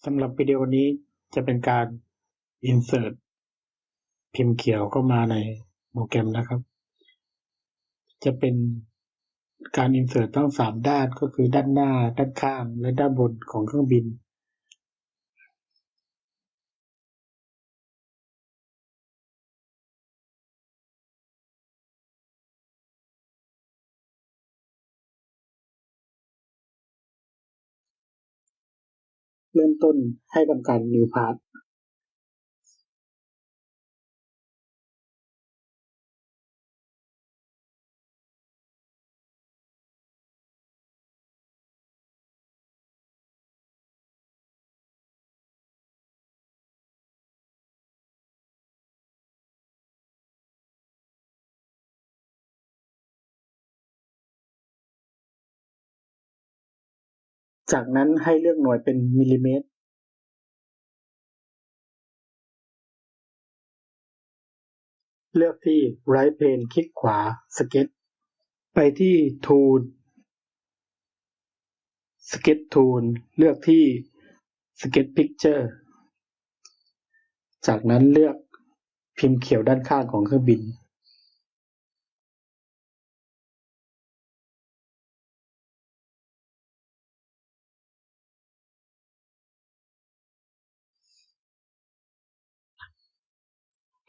สำหรับวิดีโอนี้จะเป็นการ insert พิมพ์เขียวเข้ามาในโปรแกรมนะครับจะเป็นการ insert ทั้ง3ด้านก็คือด้านหน้าด้านข้างและด้านบนของเครื่องบินเริ่มต้นให้ทำการ new part จากนั้นให้เลือกหน่วยเป็นมิลลิเมตรเลือกที่ right pane คลิกขวา Sketch ไปที่ Tool Sketch Tool เลือกที่ Sketch Picture จากนั้นเลือกพิมพ์เขียวด้านข้างของเครื่องบิน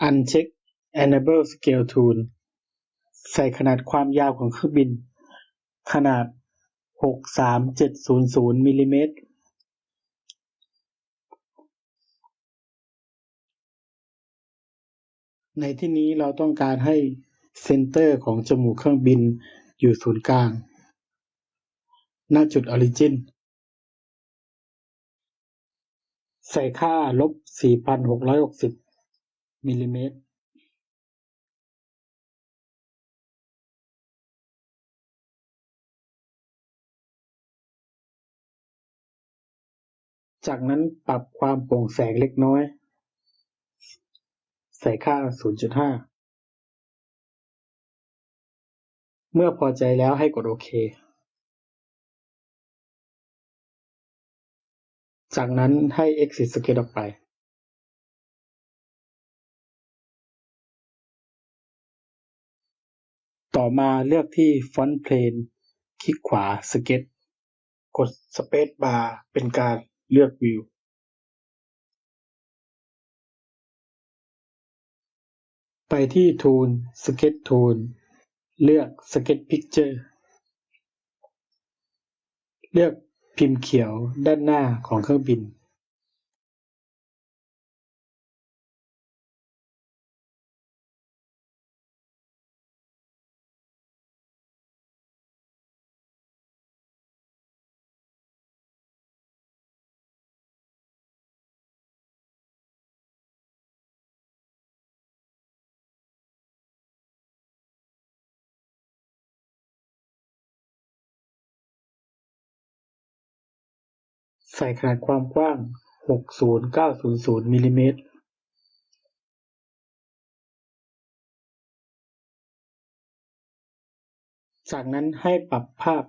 Uncheck Enable Scale Tool ใส่ขนาดความยาวของเครื่องบินขนาด 63700 มิลลิเมตรในที่นี้เราต้องการให้เซนเตอร์ของจมูกเครื่องบินอยู่ศูนย์กลางณจุดออริจินใส่ค่า -4,660 มิลลิเมตรจากนั้นปรับความโปร่งแสงเล็กน้อยใส่ค่า 0.5 เมื่อพอใจแล้วให้กดโอเคจากนั้นให้ Exit Sketch ออกไปต่อมาเลือกที่ Front Plane คลิกขวา Sketch กด Space Bar เป็นการเลือกวิวไปที่ Tool Sketch Tool เลือก Sketch Picture เลือกพิมพ์เขียวด้านหน้าของเครื่องบินใส่ขนาดความกว้าง 60900 มิลลิเมตรจากนั้นให้ปรับภาพ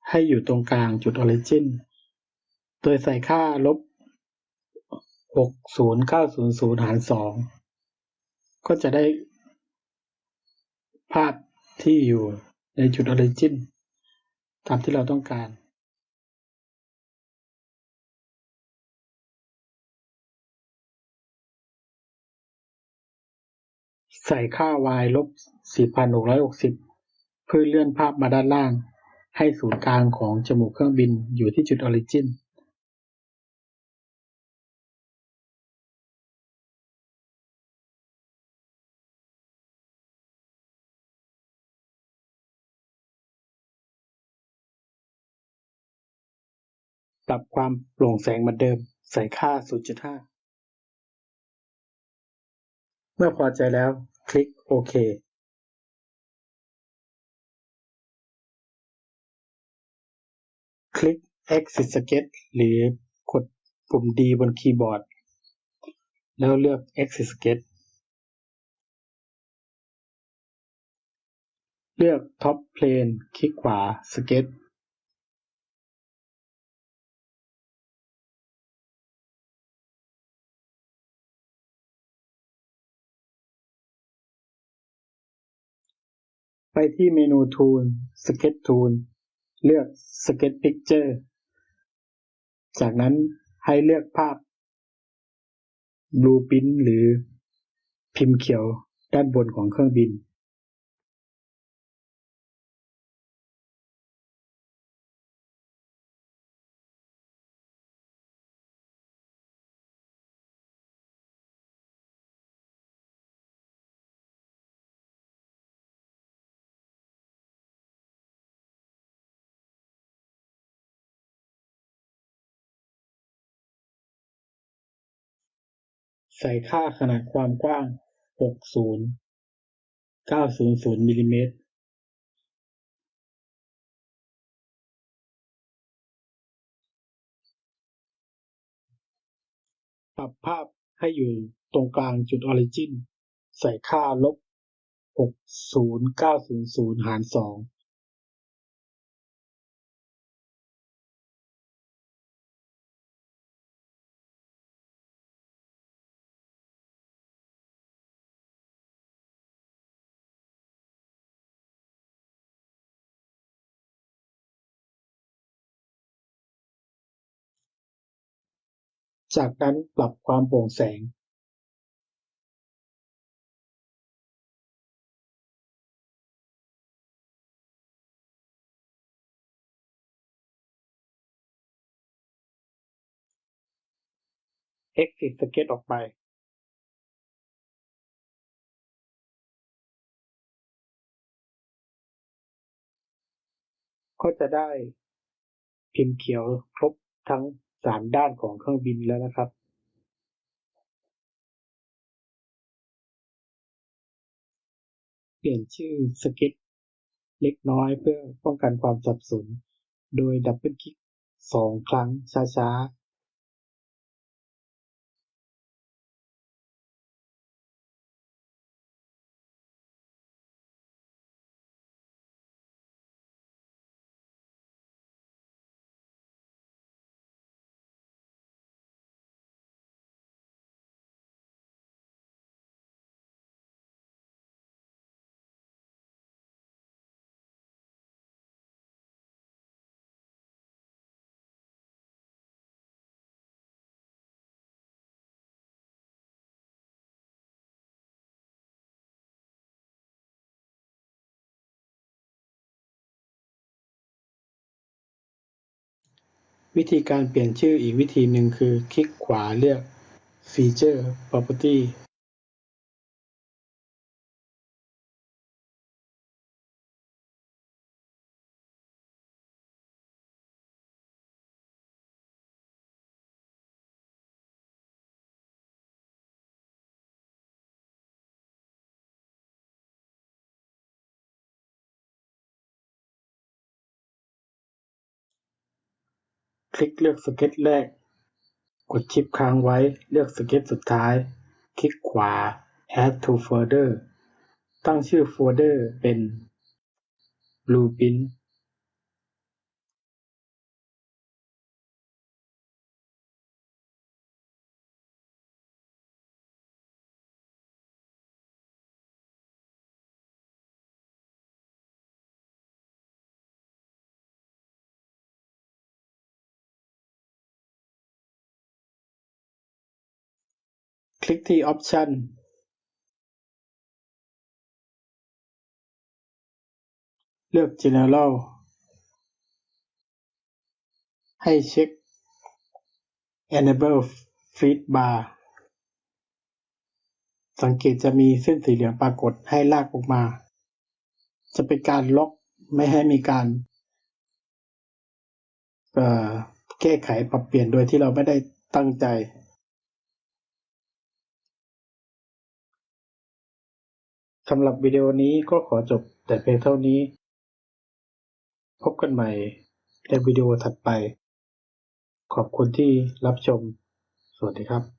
ให้อยู่ตรงกลางจุดออริจินโดยใส่ค่า -60900 หาร 2 ก็จะได้ภาพที่อยู่ในจุดออริจินตามที่เราต้องการใส่ค่า y-4660 เพื่อเลื่อนภาพมาด้านล่างให้ศูนย์กลางของจมูกเครื่องบินอยู่ที่จุดออริจินปรับความโปร่งแสงเหมือนเดิมใส่ค่า 0.5 เมื่อพอใจแล้วคลิกโอเคคลิก Exit Sketch หรือกดปุ่ม D บนคีย์บอร์ดแล้วเลือก Exit Sketch เลือก Top Plane คลิกขวา Sketch ไปที่เมนู Tool Sketch Tool เลือก Sketch Picture จากนั้นให้เลือกภาพ Blueprint หรือพิมพ์เขียวด้านบนของเครื่องบินใส่ค่าขนาดความกว้าง 60-900 มิลลิเมตร ปรับภาพให้อยู่ตรงกลางจุดออริจิน ใส่ค่า-60-900 หาร 2จากนั้นปรับความโปร่งแสงExit Sketch ออกไปก็จะได้พิมพ์เขียวครบทั้ง3ด้านของเครื่องบินแล้วนะครับเปลี่ยนชื่อสเก็ตเล็กน้อยเพื่อป้องกันความสับสนโดยดับเบิลคลิก2 ครั้งช้าๆวิธีการเปลี่ยนชื่ออีกวิธีหนึ่งคือคลิกขวาเลือก Feature Property คลิกเลือกสเก็ตแรกกดชิปค้างไว้เลือกสเก็ตสุดท้ายคลิกขวา Add to Folder ตั้งชื่อโฟลเดอร์เป็น Blueprintคลิกที่ Option เลือก General ให้เช็ค Enable Feed Bar สังเกตจะมีเส้นสีเหลืองปรากฏให้ลากออกมาจะเป็นการล็อกไม่ให้มีการแก้ไขปรับเปลี่ยนโดยที่เราไม่ได้ตั้งใจสำหรับวิดีโอนี้ก็ขอจบแต่เพียงเท่านี้พบกันใหม่ในวิดีโอถัดไปขอบคุณที่รับชมสวัสดีครับ